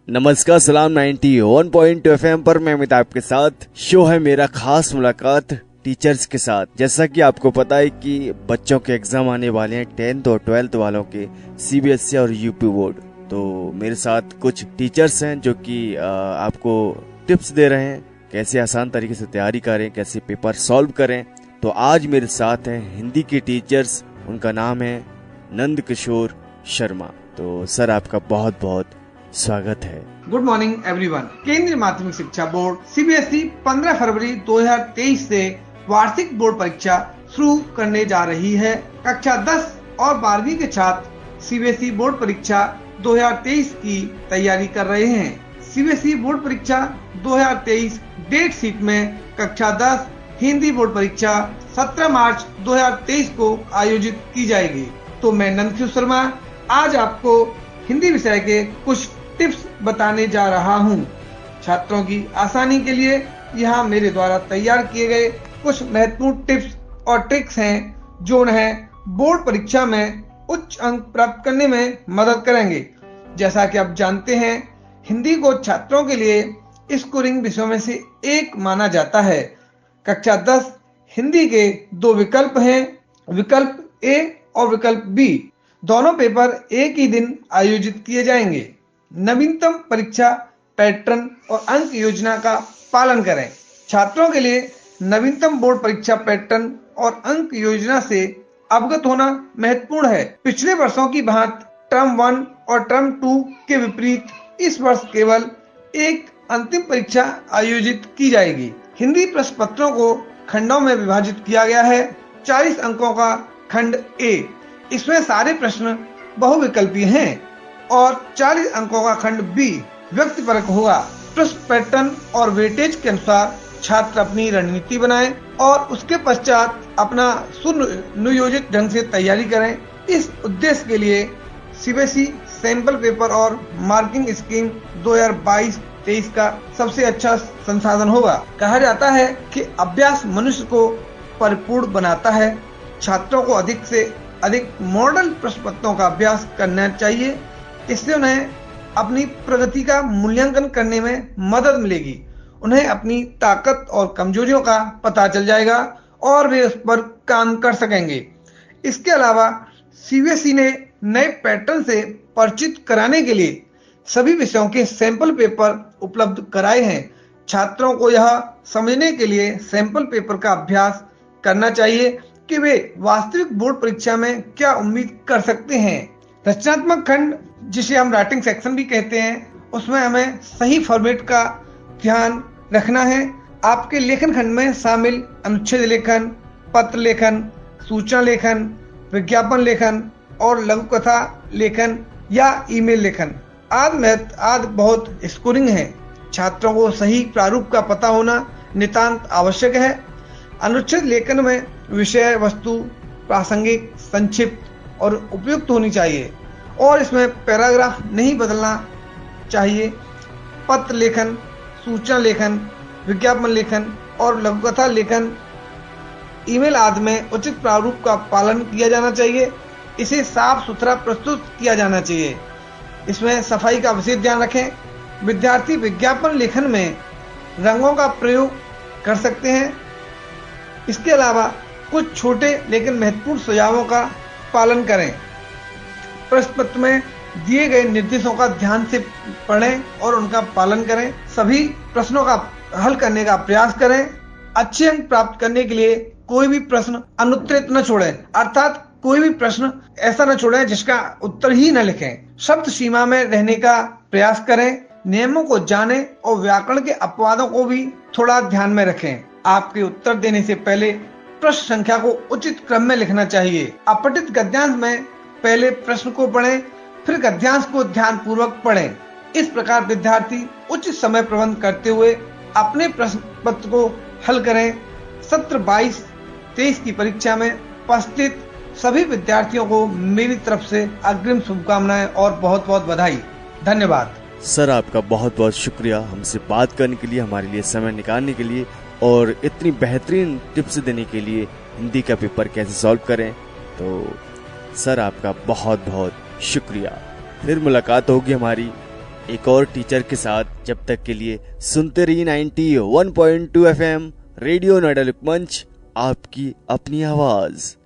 नमस्कार, सलाम 91.2 FM पर मैं अमित आपके साथ। शो है मेरा खास मुलाकात टीचर्स के साथ। जैसा कि आपको पता है कि बच्चों के एग्जाम आने वाले हैं 10th और 12th वालों के, CBSE और यूपी बोर्ड। तो मेरे साथ कुछ टीचर्स हैं जो कि आपको टिप्स दे रहे हैं कैसे आसान तरीके से तैयारी करें, कैसे पेपर सॉल्व करें। तो आज मेरे साथ हैं हिंदी के टीचर्स, उनका नाम है नंद किशोर शर्मा। तो सर, आपका बहुत बहुत स्वागत है। Good morning everyone. केंद्रीय माध्यमिक शिक्षा बोर्ड CBSE 15 फरवरी 2023 से वार्षिक बोर्ड परीक्षा शुरू करने जा रही है। कक्षा 10 और 12वीं के छात्र CBSE बोर्ड परीक्षा 2023 की तैयारी कर रहे हैं। CBSE बोर्ड परीक्षा 2023 डेट शीट में कक्षा 10 हिंदी बोर्ड परीक्षा 17 मार्च 2023 को आयोजित की जाएगी। तो मैं नंद किशोर शर्मा आज आपको हिंदी विषय के कुछ टिप्स बताने जा रहा हूं। छात्रों की आसानी के लिए यहाँ मेरे द्वारा तैयार किए गए कुछ महत्वपूर्ण टिप्स और ट्रिक्स हैं जो उन्हें बोर्ड परीक्षा में उच्च अंक प्राप्त करने में मदद करेंगे। जैसा कि आप जानते हैं, हिंदी को छात्रों के लिए स्कोरिंग विषयों में से एक माना जाता है। कक्षा 10 हिंदी के दो विकल्प हैं, विकल्प A और विकल्प B। दोनों पेपर एक ही दिन आयोजित किए जाएंगे। नवीनतम परीक्षा पैटर्न और अंक योजना का पालन करें। छात्रों के लिए नवीनतम बोर्ड परीक्षा पैटर्न और अंक योजना से अवगत होना महत्वपूर्ण है। पिछले वर्षों की भांति टर्म 1 और टर्म 2 के विपरीत इस वर्ष केवल एक अंतिम परीक्षा आयोजित की जाएगी। हिंदी प्रश्न पत्रों को खंडों में विभाजित किया गया है। 40 अंकों का खंड A, इसमें सारे प्रश्न बहुविकल्पीय हैं, और 40 अंकों का खंड B व्यक्तिपरक होगा। प्रश्न पैटर्न और वेटेज के अनुसार छात्र अपनी रणनीति बनाएं और उसके पश्चात अपना सुनियोजित ढंग से तैयारी करें। इस उद्देश्य के लिए CBSE सैंपल पेपर और मार्किंग स्कीम 2022-23 का सबसे अच्छा संसाधन होगा। कहा जाता है कि अभ्यास मनुष्य को परिपूर्ण बनाता है। छात्रों को अधिक से अधिक मॉडल प्रश्न पत्रों का अभ्यास करना चाहिए। इससे उन्हें अपनी प्रगति का मूल्यांकन करने में मदद मिलेगी। उन्हें अपनी ताकत और कमजोरियों का पता चल जाएगा और वे उस पर काम कर सकेंगे। इसके अलावा CBSE ने नए पैटर्न से परिचित कराने के लिए सभी विषयों के सैंपल पेपर उपलब्ध कराए हैं। छात्रों को यह समझने के लिए सैंपल पेपर का अभ्यास करना चाहिए कि वे वास्तविक बोर्ड परीक्षा में क्या उम्मीद कर सकते हैं। रचनात्मक खंड, जिसे हम राइटिंग सेक्शन भी कहते हैं, उसमें हमें सही फॉर्मेट का ध्यान रखना है। आपके लेखन खंड में शामिल अनुच्छेद लेखन, पत्र लेखन, सूचना लेखन, विज्ञापन लेखन और लघु कथा लेखन या ईमेल लेखन आदि बहुत स्कोरिंग है। छात्रों को सही प्रारूप का पता होना नितांत आवश्यक है। अनुच्छेद लेखन में विषय वस्तु प्रासंगिक, संक्षिप्त और उपयुक्त होनी चाहिए और इसमें पैराग्राफ नहीं बदलना चाहिए। पत्र लेखन, सूचना लेखन, विज्ञापन लेखन और लघु कथा लेखन, ईमेल आदि में उचित प्रारूप का पालन किया जाना चाहिए। इसे साफ सुथरा प्रस्तुत किया जाना चाहिए। इसमें सफाई का विशेष ध्यान रखें। विद्यार्थी विज्ञापन लेखन में रंगों का प्रयोग कर सकते हैं। इसके अलावा कुछ छोटे लेकिन महत्वपूर्ण सुझावों का पालन करें। प्रश्न पत्र में दिए गए निर्देशों का ध्यान से पढ़ें और उनका पालन करें। सभी प्रश्नों का हल करने का प्रयास करें। अच्छे अंक प्राप्त करने के लिए कोई भी प्रश्न अनुत्तरित न छोड़ें, अर्थात कोई भी प्रश्न ऐसा न छोड़ें जिसका उत्तर ही न लिखें। शब्द सीमा में रहने का प्रयास करें। नियमों को जानें और व्याकरण के अपवादों को भी थोड़ा ध्यान में रखें। आपके उत्तर देने से पहले प्रश्न संख्या को उचित क्रम में लिखना चाहिए। अपठित गद्यांश में पहले प्रश्न को पढ़ें, फिर गद्यांश को ध्यान पूर्वक पढ़ें। इस प्रकार विद्यार्थी उचित समय प्रबंध करते हुए अपने प्रश्न पत्र को हल करें। सत्र 22-23 की परीक्षा में उपस्थित सभी विद्यार्थियों को मेरी तरफ से अग्रिम शुभकामनाएं और बहुत बहुत बधाई। धन्यवाद। सर, आपका बहुत बहुत शुक्रिया हमसे बात करने के लिए, हमारे लिए समय निकालने के लिए और इतनी बेहतरीन टिप्स देने के लिए हिंदी का पेपर कैसे सॉल्व करें। तो सर, आपका बहुत बहुत शुक्रिया। फिर मुलाकात होगी हमारी एक और टीचर के साथ। जब तक के लिए सुनते रहिए 91.2 FM रेडियो नोएडा लोकमंच, आपकी अपनी आवाज।